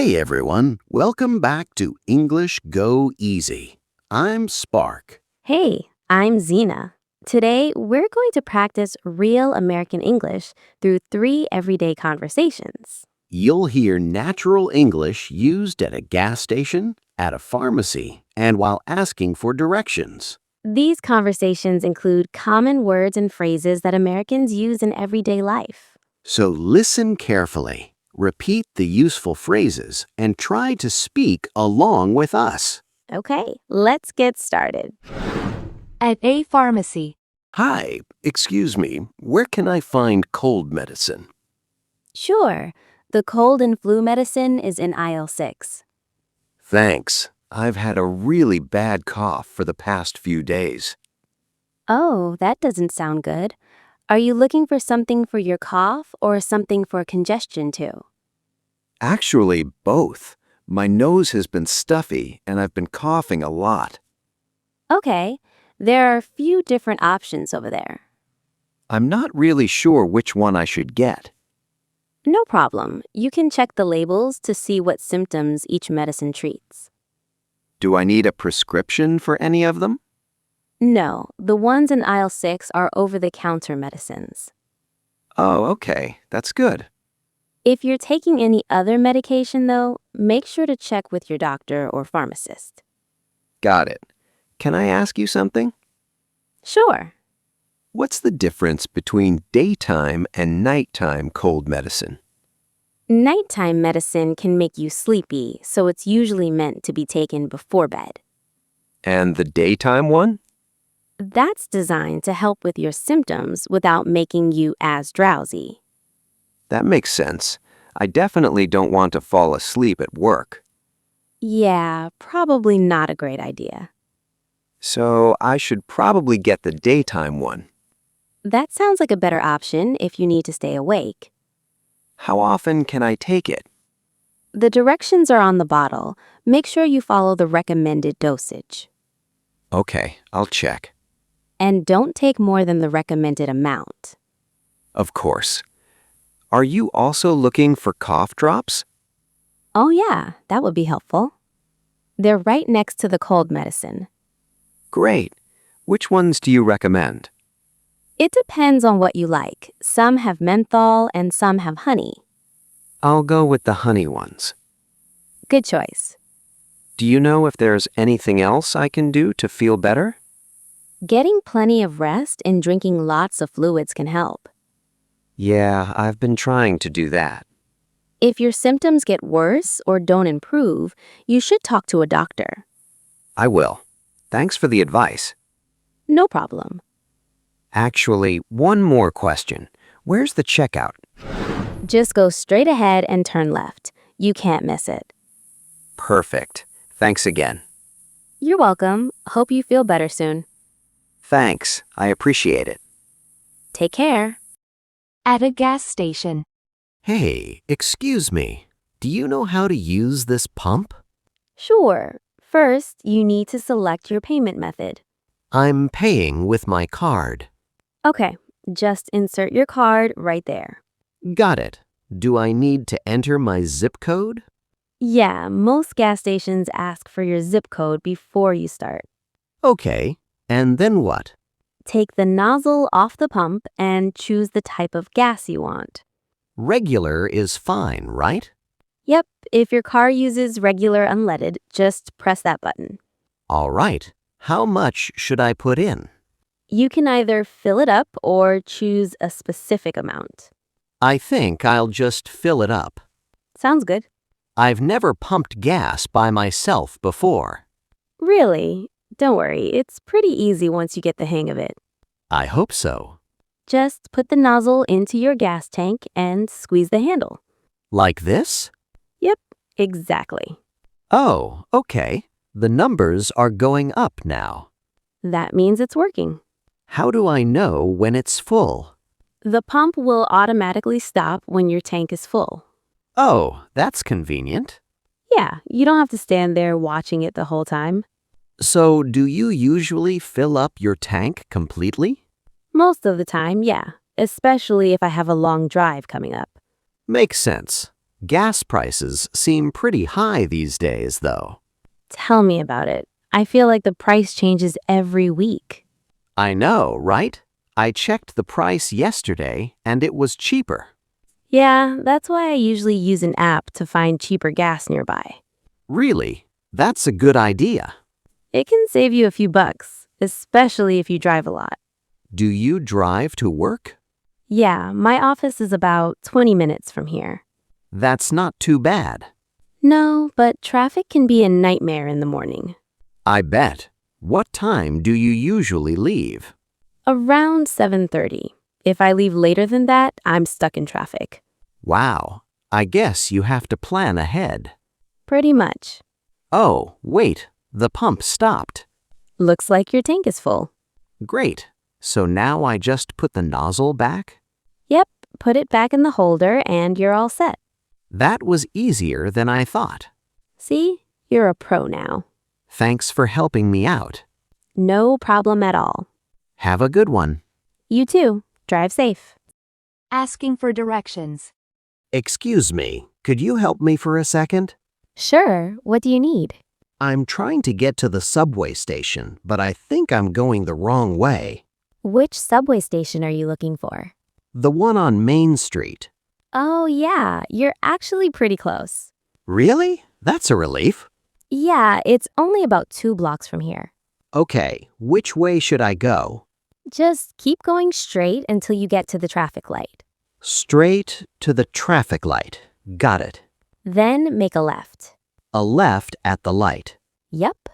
Hey everyone, welcome back to English Go Easy. I'm Spark. Hey, I'm Zena. Today, we're going to practice real American English through 3 everyday conversations. You'll hear natural English used at a gas station, at a pharmacy, and while asking for directions. These conversations include common words and phrases that Americans use in everyday life. So listen carefully, repeat the useful phrases, and try to speak along with us. Okay, let's get started. At a pharmacy. Hi, excuse me, where can I find cold medicine? Sure, the cold and flu medicine is in aisle 6. Thanks. I've had a really bad cough for the past few days. Oh, that doesn't sound good. Are you looking for something for your cough or something for congestion too? Actually, both. My nose has been stuffy and I've been coughing a lot. Okay, there are a few different options over there. I'm not really sure which one I should get. No problem. You can check the labels to see what symptoms each medicine treats. Do I need a prescription for any of them? No, the ones in aisle 6 are over-the-counter medicines. Oh, okay. That's good. If you're taking any other medication, though, make sure to check with your doctor or pharmacist. Got it. Can I ask you something? Sure. What's the difference between daytime and nighttime cold medicine? Nighttime medicine can make you sleepy, so it's usually meant to be taken before bed. And the daytime one? That's designed to help with your symptoms without making you as drowsy. That makes sense. I definitely don't want to fall asleep at work. Yeah, probably not a great idea. So I should probably get the daytime one. That sounds like a better option if you need to stay awake. How often can I take it? The directions are on the bottle. Make sure you follow the recommended dosage. Okay, I'll check. And don't take more than the recommended amount. Of course. Are you also looking for cough drops? Oh yeah, that would be helpful. They're right next to the cold medicine. Great. Which ones do you recommend? It depends on what you like. Some have menthol and some have honey. I'll go with the honey ones. Good choice. Do you know if there's anything else I can do to feel better? Getting plenty of rest and drinking lots of fluids can help. Yeah, I've been trying to do that. If your symptoms get worse or don't improve, you should talk to a doctor. I will. Thanks for the advice. No problem. Actually, one more question. Where's the checkout? Just go straight ahead and turn left. You can't miss it. Perfect. Thanks again. You're welcome. Hope you feel better soon. Thanks. I appreciate it. Take care. At a gas station. Hey, excuse me. Do you know how to use this pump? Sure. First, you need to select your payment method. I'm paying with my card. Okay, just insert your card right there. Got it. Do I need to enter my zip code? Yeah, most gas stations ask for your zip code before you start. Okay. And then what? Take the nozzle off the pump and choose the type of gas you want. Regular is fine, right? Yep, if your car uses regular unleaded, just press that button. All right. How much should I put in? You can either fill it up or choose a specific amount. I think I'll just fill it up. Sounds good. I've never pumped gas by myself before. Really? Don't worry, it's pretty easy once you get the hang of it. I hope so. Just put the nozzle into your gas tank and squeeze the handle. Like this? Yep, exactly. Oh, okay. The numbers are going up now. That means it's working. How do I know when it's full? The pump will automatically stop when your tank is full. Oh, that's convenient. Yeah, you don't have to stand there watching it the whole time. So, do you usually fill up your tank completely? Most of the time, yeah, especially if I have a long drive coming up. Makes sense. Gas prices seem pretty high these days, though. Tell me about it. I feel like the price changes every week. I know, right? I checked the price yesterday and it was cheaper. Yeah, that's why I usually use an app to find cheaper gas nearby. Really? That's a good idea. It can save you a few bucks, especially if you drive a lot. Do you drive to work? Yeah, my office is about 20 minutes from here. That's not too bad. No, but traffic can be a nightmare in the morning. I bet. What time do you usually leave? Around 7:30. If I leave later than that, I'm stuck in traffic. Wow, I guess you have to plan ahead. Pretty much. Oh, wait, the pump stopped. Looks like your tank is full. Great. So now I just put the nozzle back? Yep, put it back in the holder and you're all set. That was easier than I thought. See, you're a pro now. Thanks for helping me out. No problem at all. Have a good one. You too. Drive safe. Asking for directions. Excuse me, could you help me for a second? Sure, what do you need? I'm trying to get to the subway station, but I think I'm going the wrong way. Which subway station are you looking for? The one on Main Street. Oh, yeah, you're actually pretty close. Really? That's a relief. Yeah, it's only about 2 blocks from here. Okay, which way should I go? Just keep going straight until you get to the traffic light. Straight to the traffic light. Got it. Then make a left. A left at the light. Yep.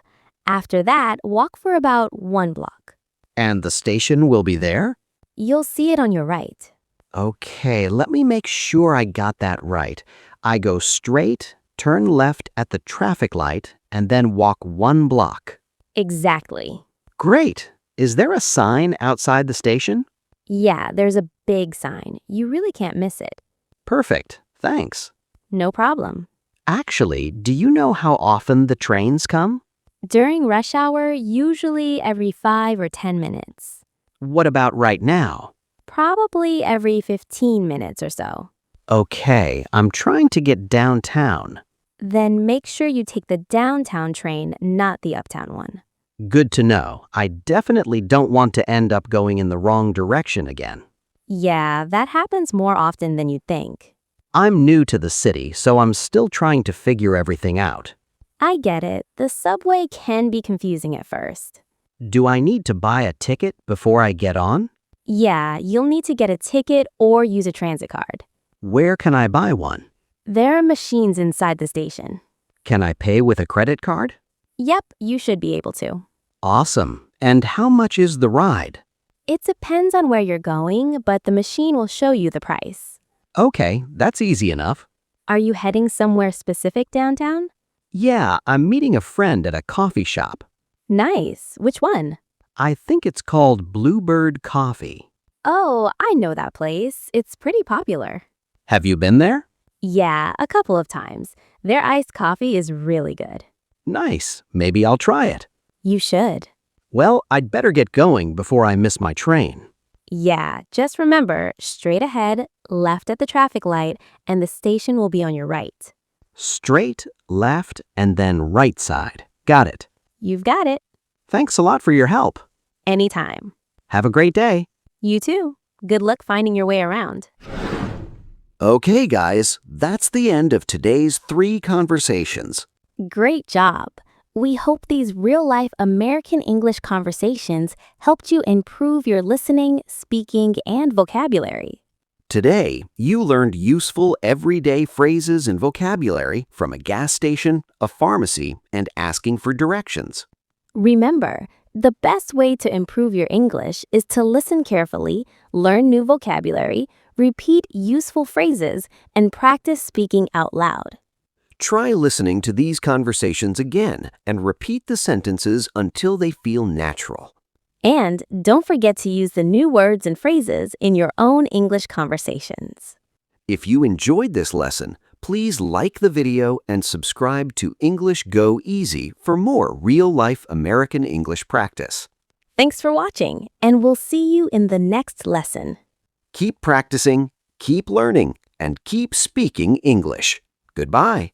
After that, walk for about 1 block. And the station will be there? You'll see it on your right. Okay, let me make sure I got that right. I go straight, turn left at the traffic light, and then walk 1 block. Exactly. Great! Is there a sign outside the station? Yeah, there's a big sign. You really can't miss it. Perfect, thanks. No problem. Actually, do you know how often the trains come? During rush hour, usually every 5 or 10 minutes. What about right now? Probably every 15 minutes or so. Okay, I'm trying to get downtown. Then make sure you take the downtown train, not the uptown one. Good to know. I definitely don't want to end up going in the wrong direction again. Yeah, that happens more often than you'd think. I'm new to the city, so I'm still trying to figure everything out. I get it. The subway can be confusing at first. Do I need to buy a ticket before I get on? Yeah, you'll need to get a ticket or use a transit card. Where can I buy one? There are machines inside the station. Can I pay with a credit card? Yep, you should be able to. Awesome. And how much is the ride? It depends on where you're going, but the machine will show you the price. Okay, that's easy enough. Are you heading somewhere specific downtown? Yeah, I'm meeting a friend at a coffee shop. Nice. Which one? I think it's called Bluebird Coffee. Oh, I know that place. It's pretty popular. Have you been there? Yeah, a couple of times. Their iced coffee is really good. Nice. Maybe I'll try it. You should. Well, I'd better get going before I miss my train. Yeah, just remember, straight ahead, left at the traffic light, and the station will be on your right. Straight, left, and then right side. Got it. You've got it. Thanks a lot for your help. Anytime. Have a great day. You too. Good luck finding your way around. Okay, guys, that's the end of today's 3 conversations. Great job. We hope these real-life American English conversations helped you improve your listening, speaking, and vocabulary. Today, you learned useful everyday phrases and vocabulary from a gas station, a pharmacy, and asking for directions. Remember, the best way to improve your English is to listen carefully, learn new vocabulary, repeat useful phrases, and practice speaking out loud. Try listening to these conversations again and repeat the sentences until they feel natural. And don't forget to use the new words and phrases in your own English conversations. If you enjoyed this lesson, please like the video and subscribe to English Go Easy for more real-life American English practice. Thanks for watching, and we'll see you in the next lesson. Keep practicing, keep learning, and keep speaking English. Goodbye.